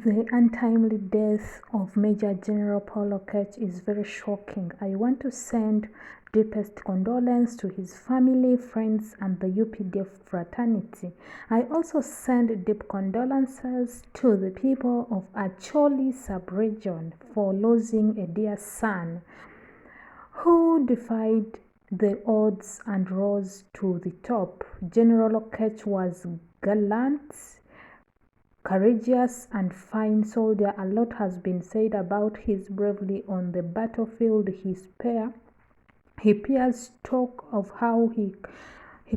The untimely death of Maj.Gen.Paul Lokech is very shocking. I want to send deepest condolence to his family, friends, and the UPDF fraternity. I also send deep condolences to the people of Acholi sub-region for losing a dear son who defied the odds and rose to the top. General Lokech was gallant, courageous and fine soldier. A lot has been said about his bravery on the battlefield. He peers talk of how he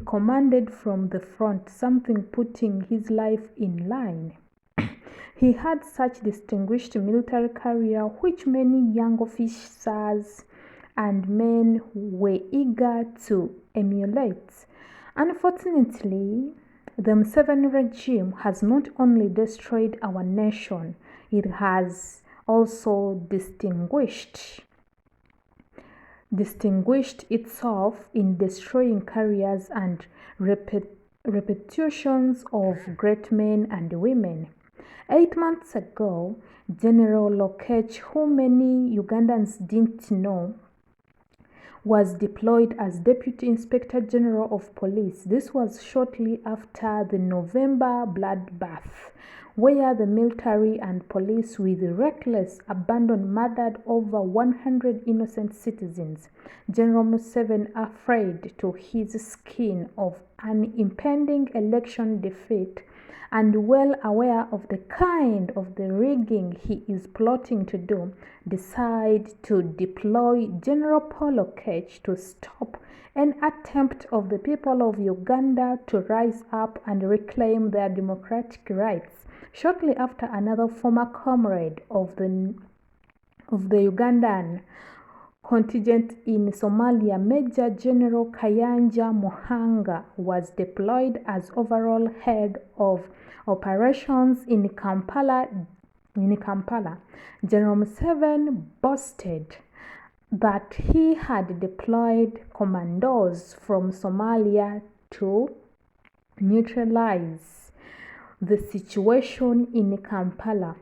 commanded from the front, something putting his life in line. He had such distinguished military career which many young officers and men were eager to emulate. Unfortunately, the Museveni regime has not only destroyed our nation, it has also distinguished itself in destroying careers and reputations of great men and women. 8 months ago, General Lokech, who many Ugandans didn't know, was deployed as Deputy Inspector General of Police. This was shortly after the November bloodbath, where the military and police with reckless abandon murdered over 100 innocent citizens. General Museveni, afraid to his skin of an impending election defeat, and well aware of the kind of the rigging he is plotting to do, decide to deploy General Paul Lokech to stop an attempt of the people of Uganda to rise up and reclaim their democratic rights. Shortly after, another former comrade of the Ugandan contingent in Somalia, Major General Kayanja Muhanga, was deployed as overall head of operations in Kampala. General Museveni boasted that he had deployed commandos from Somalia to neutralize the situation in Kampala.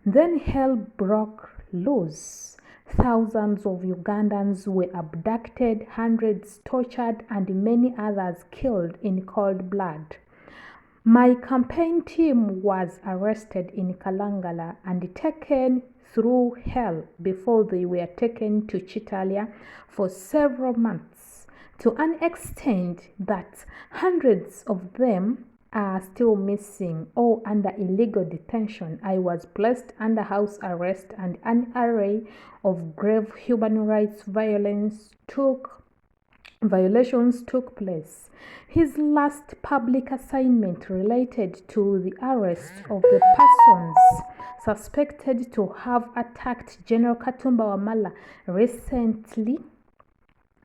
Then hell broke loose. Thousands of Ugandans were abducted, hundreds tortured, and many others killed in cold blood. My campaign team was arrested in Kalangala and taken through hell before they were taken to Chitalia for several months, to an extent that hundreds of them are still missing or under illegal detention. I was placed under house arrest, and an array of grave human rights violations took place. His last public assignment related to the arrest of the persons suspected to have attacked General Katumba Wamala. Recently,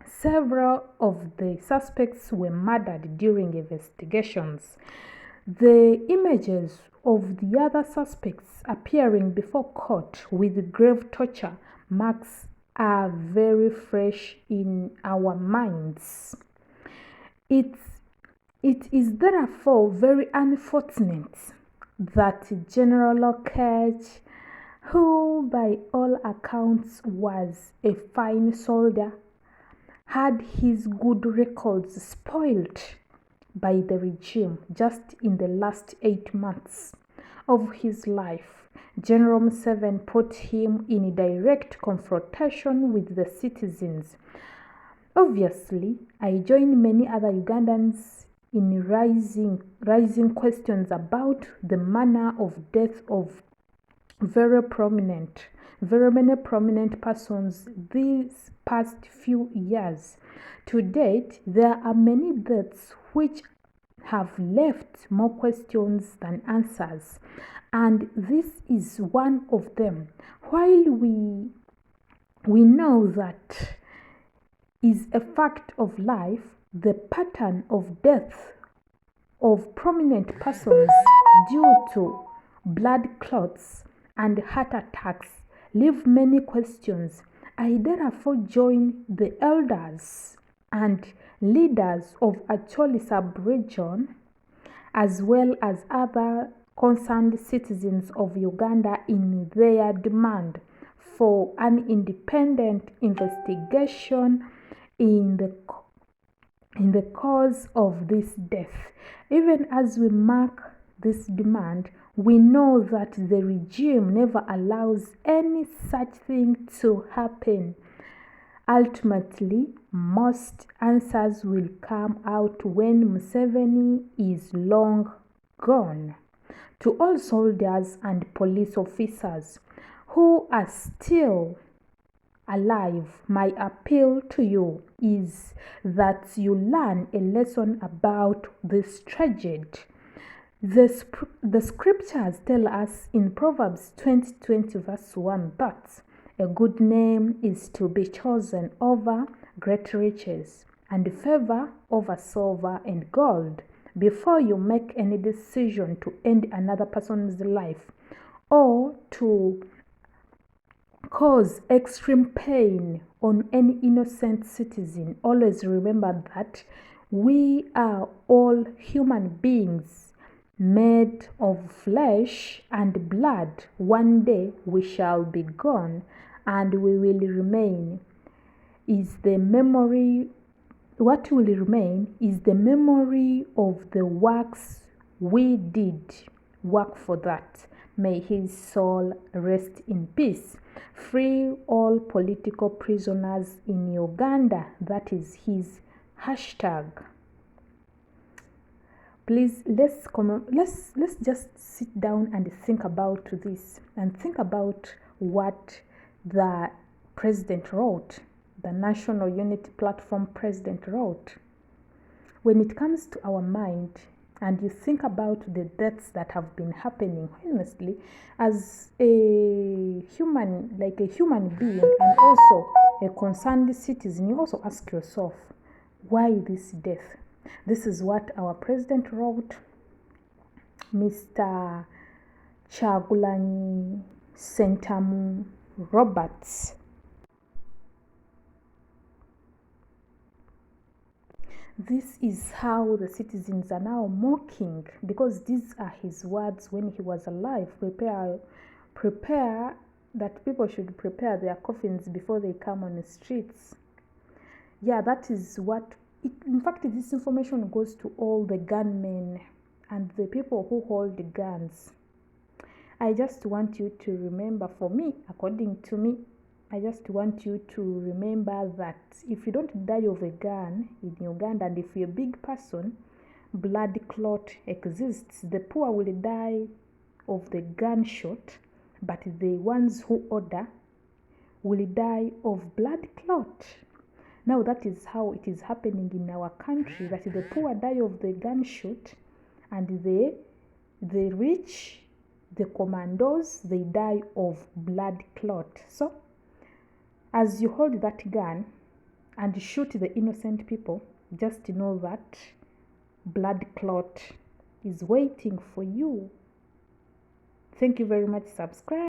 several of the suspects were murdered during investigations. The images of the other suspects appearing before court with grave torture marks are very fresh in our minds. It is therefore very unfortunate that General Lokech, who by all accounts was a fine soldier, had his good records spoiled by the regime just in the last 8 months of his life. General Museveni put him in direct confrontation with the citizens. Obviously, I join many other Ugandans in raising questions about the manner of death of very many prominent persons these past few years. To date, there are many deaths which have left more questions than answers, and this is one of them. While we know that is a fact of life, the pattern of death of prominent persons due to blood clots and heart attacks leave many questions. I therefore join the elders and leaders of Acholi sub-region, as well as other concerned citizens of Uganda in their demand for an independent investigation in the cause of this death. Even as we mark this demand, we know that the regime never allows any such thing to happen. Ultimately, most answers will come out when Museveni is long gone. To all soldiers and police officers who are still alive, my appeal to you is that you learn a lesson about this tragedy. The scriptures tell us in Proverbs 20 verse 1 that a good name is to be chosen over great riches and favor over silver and gold. Before you make any decision to end another person's life or to cause extreme pain on any innocent citizen, always remember that we are all human beings made of flesh and blood. One day we shall be gone, and we will remain what will remain is the memory of the works we did. Work for that. May his soul rest in peace. Free all political prisoners in Uganda. That is his hashtag. Please, let's just sit down and think about this and think about what the president wrote, the National Unity Platform president wrote. When it comes to our mind and you think about the deaths that have been happening, honestly, as a human being and also a concerned citizen, you also ask yourself, why this death? This is what our president wrote, Mr. Kyagulanyi Ssentamu Roberts. This is how the citizens are now mocking, because these are his words when he was alive. Prepare that people should prepare their coffins before they come on the streets. Yeah, that is what in fact, this information goes to all the gunmen and the people who hold the guns. I just want you to remember, for me, according to me, I just want you to remember that if you don't die of a gun in Uganda, and if you're a big person, blood clot exists. The poor will die of the gunshot, but the ones who order will die of blood clot. Now that is how it is happening in our country, that the poor die of the gunshot and the rich, the commandos, they die of blood clot. So, as you hold that gun and shoot the innocent people, just know that blood clot is waiting for you. Thank you very much. Subscribe.